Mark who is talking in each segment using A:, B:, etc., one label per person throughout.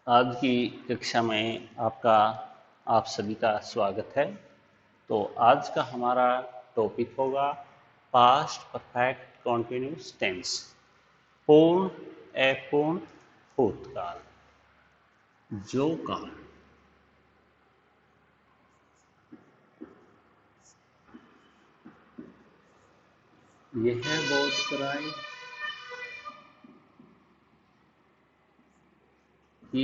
A: आज की कक्षा में आप सभी का स्वागत है। तो आज का हमारा टॉपिक होगा पास्ट परफेक्ट कॉन्टिन्यूस टेंस, पूर्ण अपूर्ण भूतकाल। जो काल यह बोध कराए कि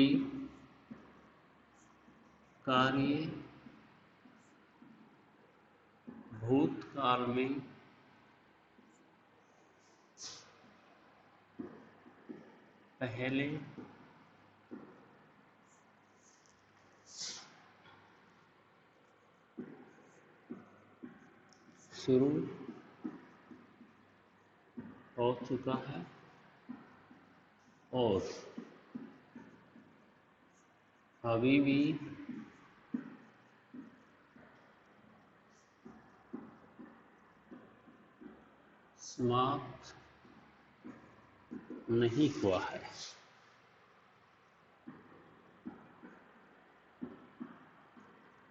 A: कार्य भूतकाल में पहले शुरू हो चुका है और अभी भी समाप्त नहीं हुआ है।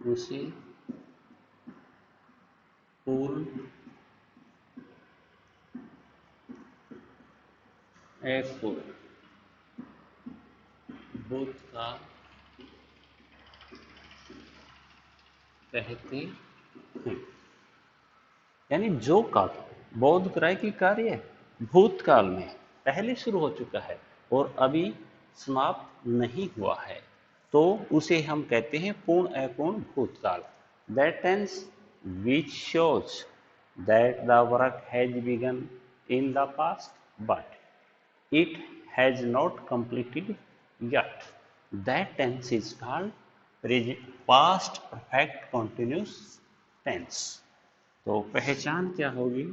A: उसे पूर्ण अपूर्ण भूतकाल कहते हैं। यानी जो कार्य बोध कराए कि कार्य भूतकाल में पहले शुरू हो चुका है और अभी समाप्त नहीं हुआ है, तो उसे हम कहते हैं पूर्ण अपूर्ण भूतकाल। That tense which shows that the work has begun in the past but it has not completed yet. That tense is called past perfect continuous tense. तो पहचान क्या होगी?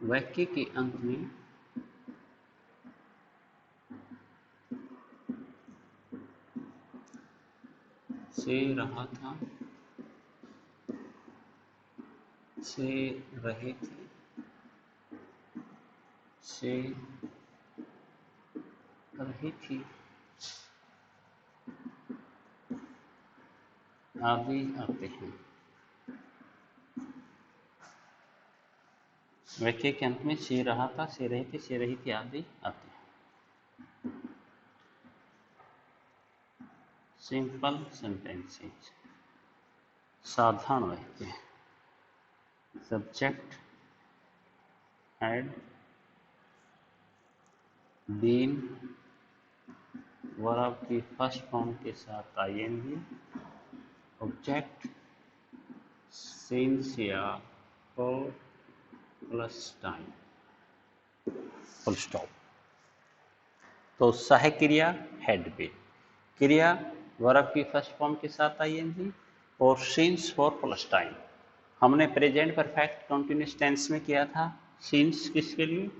A: वाक्य के अंत में से रहा था, से रहे थे, से रही थी आदि आते हैं। वाक्य के अंत में से रहा था, से रहे थे, से रही थी आदि आते हैं। सिंपल सेंटेंसेस, साधारण वाक्य। सब्जेक्ट had been वर्ब की फर्स्ट फॉर्म के साथ आईएनजी, ऑब्जेक्ट सिंस या for plus time, full stop. तो सहायक क्रिया हैड बीन, क्रिया वर्ब की फर्स्ट फॉर्म के साथ आईएनजी और सिंस फॉर प्लस टाइम। हमने प्रेजेंट परफेक्ट कंटिन्यूअस टेंस में किया था सिंस किसके लिए?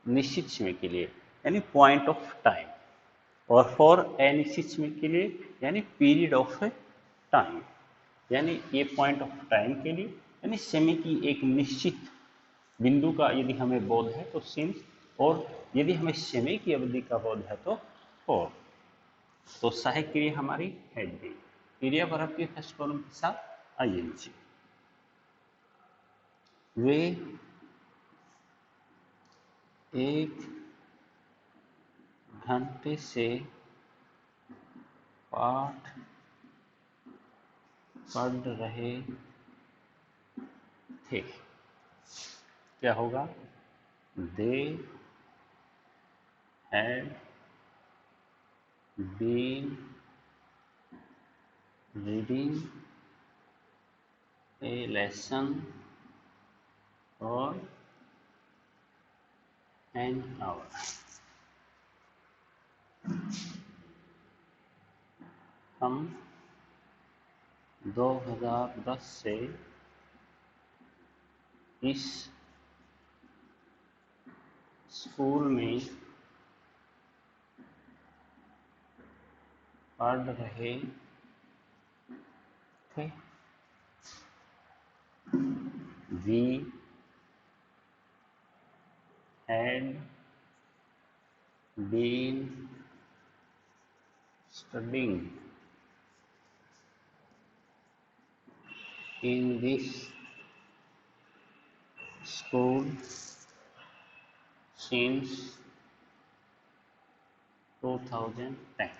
A: निश्चित समय के लिए, यानी पॉइंट ऑफ टाइम, और फॉर अनिश्चित समय के लिए यानी पीरियड ऑफ टाइम। यानी ये पॉइंट ऑफ टाइम के लिए यानी समय की एक निश्चित बिंदु का यदि हमें बोध है तो सिंस, और यदि हमें समय की अवधि का बोध है तो फॉर। तो सहायक क्रिया हमारी हैड बीन, क्रिया वर्ब की फर्स्ट फॉर्म के साथ आईएनजी। वे एक घंटे से पाठ पढ़ रहे थे। क्या होगा? They had been reading a lesson or an hour. हम 2010 से इस स्कूल में पढ़ रहे थे। We had been studying in this school since 2010.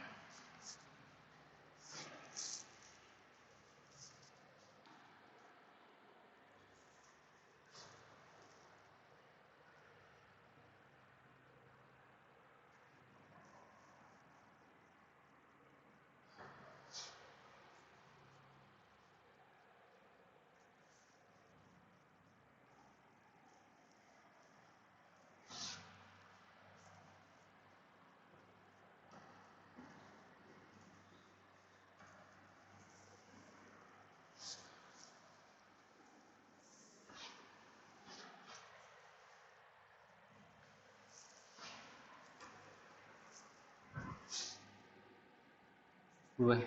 A: वह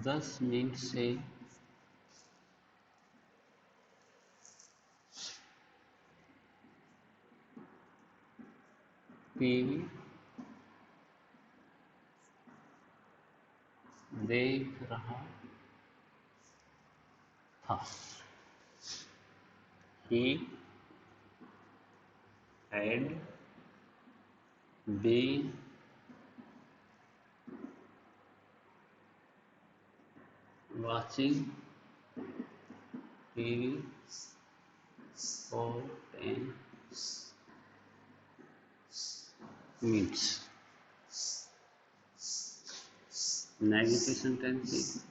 A: 10 मिनट से टीवी देख रहा था। He had been watching TV for 10 minutes. Negative sentence.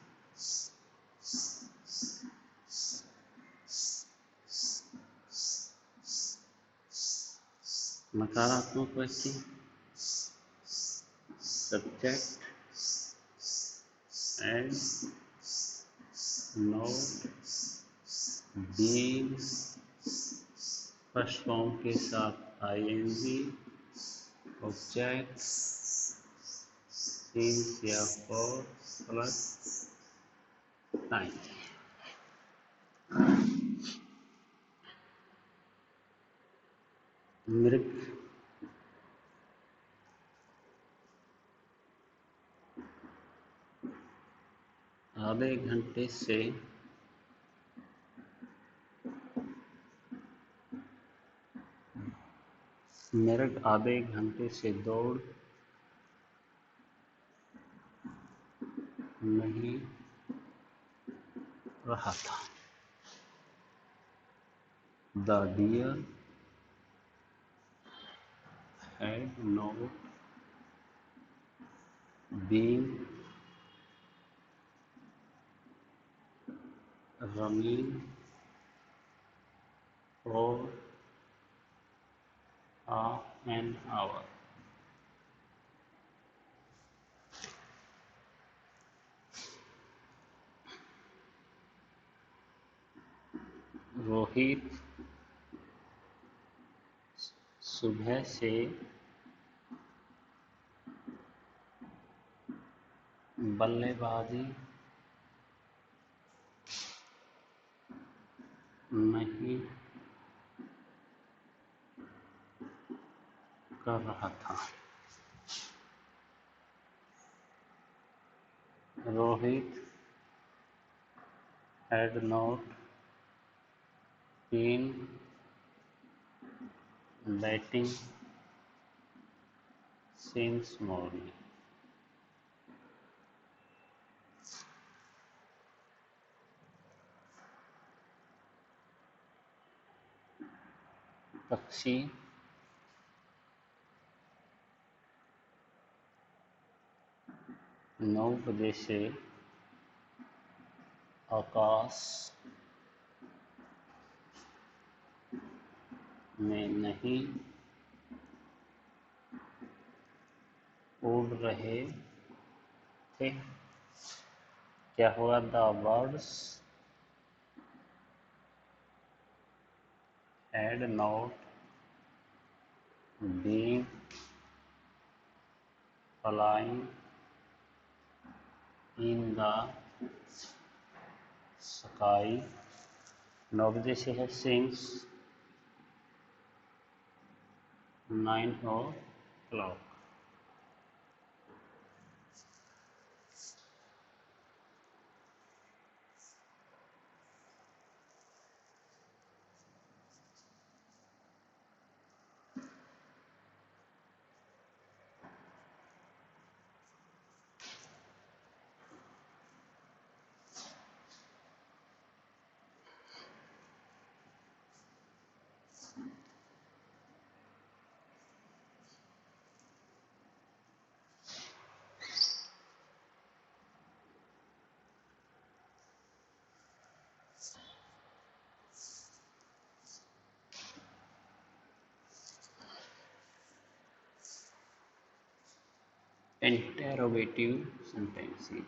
A: नकारात्मक वाक्य subject and not being first form के साथ ing ऑब्जेक्ट since या for प्लस टाइम। मृग आधे घंटे से मृग आधे घंटे से दौड़ नहीं रहा था। The deer had not been running for an hour. Rohit सुबह से बल्लेबाजी नहीं कर रहा था। Rohit had not been batting since morning. पक्षी 9 बजे से आकाश में नहीं उड़ रहे थे। क्या हुआ? The birds had not been flying in the sky 9 बजे से है सिंस 9 o'clock। Interrogative sentences.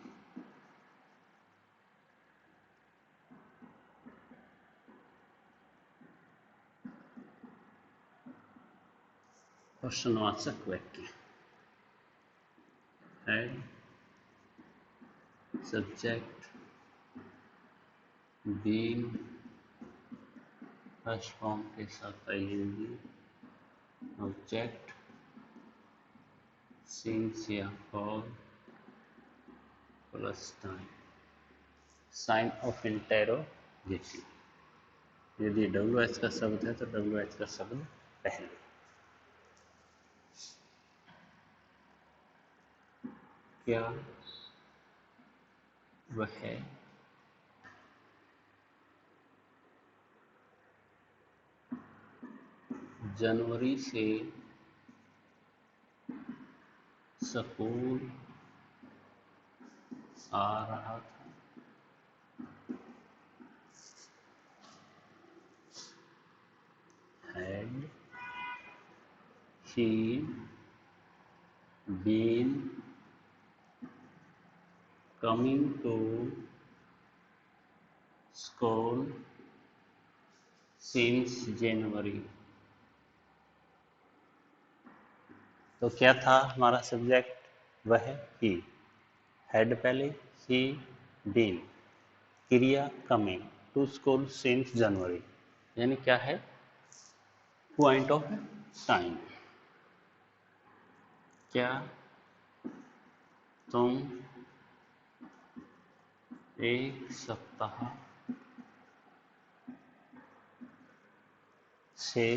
A: प्रश्नवाचक वाक्य। Head, subject, been, first form के साथ आईएनजी, ऑब्जेक्ट, सिंस या for, plus time. Sign of interrogative. यदि WH का शब्द है तो WH का शब्द पहले। क्या वह जनवरी से स्कूल आ रहा था? Had he been coming to school since January? तो क्या था हमारा सब्जेक्ट? वह ही। हैड पहले, ही बीन, क्रिया coming to school since January, यानी क्या है? Point of time. क्या तुम एक सप्ताह से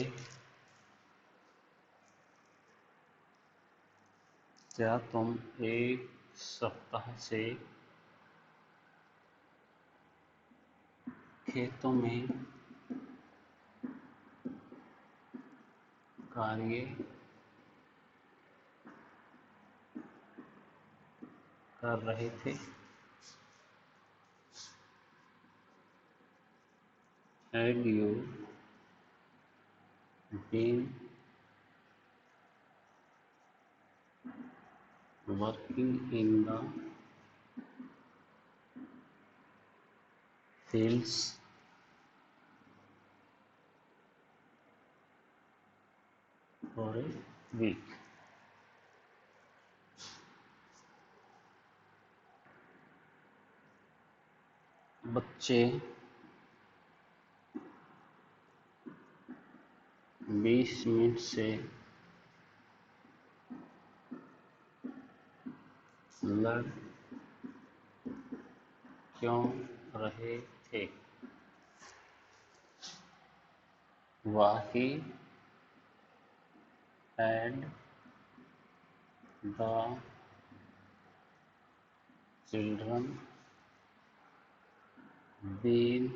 A: क्या तुम एक सप्ताह से खेतों में कार्य कर रहे थे? Had you been working in the fields for a week? बच्चे 20 मिनट से लड़ क्यों रहे थे? He had the children been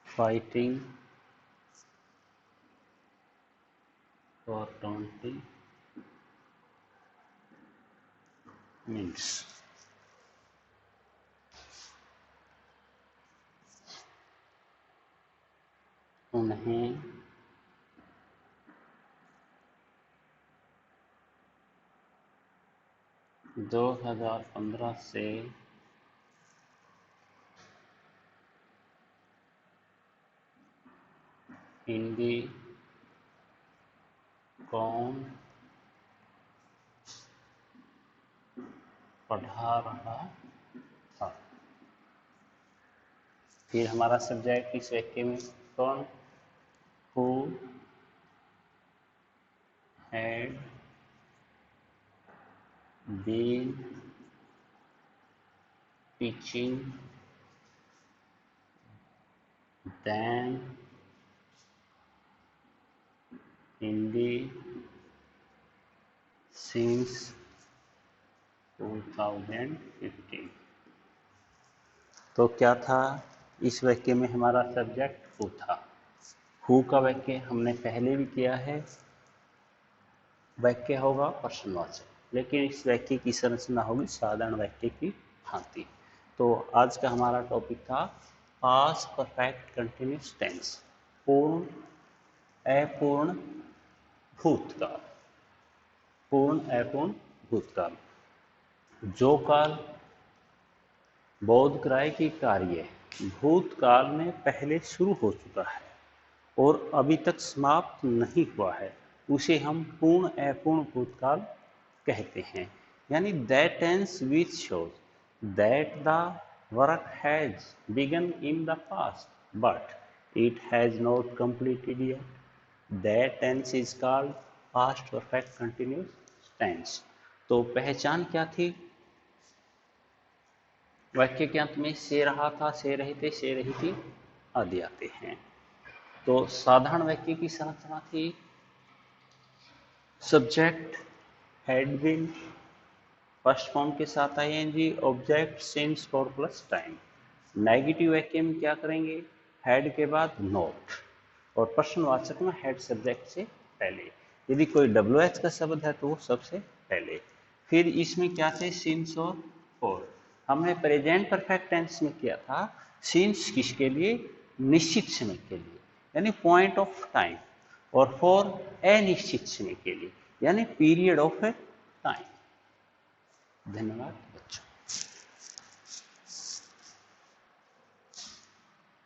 A: fighting for 20 minutes? उन्हें 2015 से हिंदी कौन पढ़ा रहा था? फिर हमारा सब्जेक्ट इस वाक्य में कौन, who had been teaching them Hindi since 2015। तो क्या था, इस वाक्य में हमारा सब्जेक्ट हु था। हु का वाक्य हमने पहले भी किया है, वाक्य होगा प्रश्नवाचक, लेकिन इस वाक्य की संरचना होगी साधारण वाक्य की भांति। तो आज का हमारा टॉपिक था पास्ट परफेक्ट कंटिन्यूअस टेंस, पूर्ण अपूर्ण भूतकाल। पूर्ण अपूर्ण भूतकाल, जो काल बोध कराए कि कार्य भूतकाल में पहले शुरू हो चुका है और अभी तक समाप्त नहीं हुआ है, उसे हम पूर्ण अपूर्ण भूतकाल कहते हैं। यानी that tense which shows that the work has begun in the past but it has not completed yet, that tense is called past perfect continuous tense. तो पहचान क्या थी, वाक्य के अंत में से रहा था, से रहे थे, से रही थी आदि आते हैं। तो साधारण वाक्य की संरचना थी subject had been, first form के साथ ING, object since for plus time. Negative वाक्य में क्या करेंगे, हैड के बाद नॉट, और प्रश्नवाचक में हैड सब्जेक्ट से पहले। यदि कोई WH का शब्द है तो वो सबसे पहले। फिर इसमें क्या थे, सिंस और फॉर। हमने प्रेजेंट परफेक्ट टेंस में किया था सिंस किसके लिए, निश्चित समय के लिए यानी पॉइंट ऑफ टाइम, और फॉर अनिश्चित समय के लिए यानी पीरियड ऑफ टाइम। धन्यवाद बच्चों।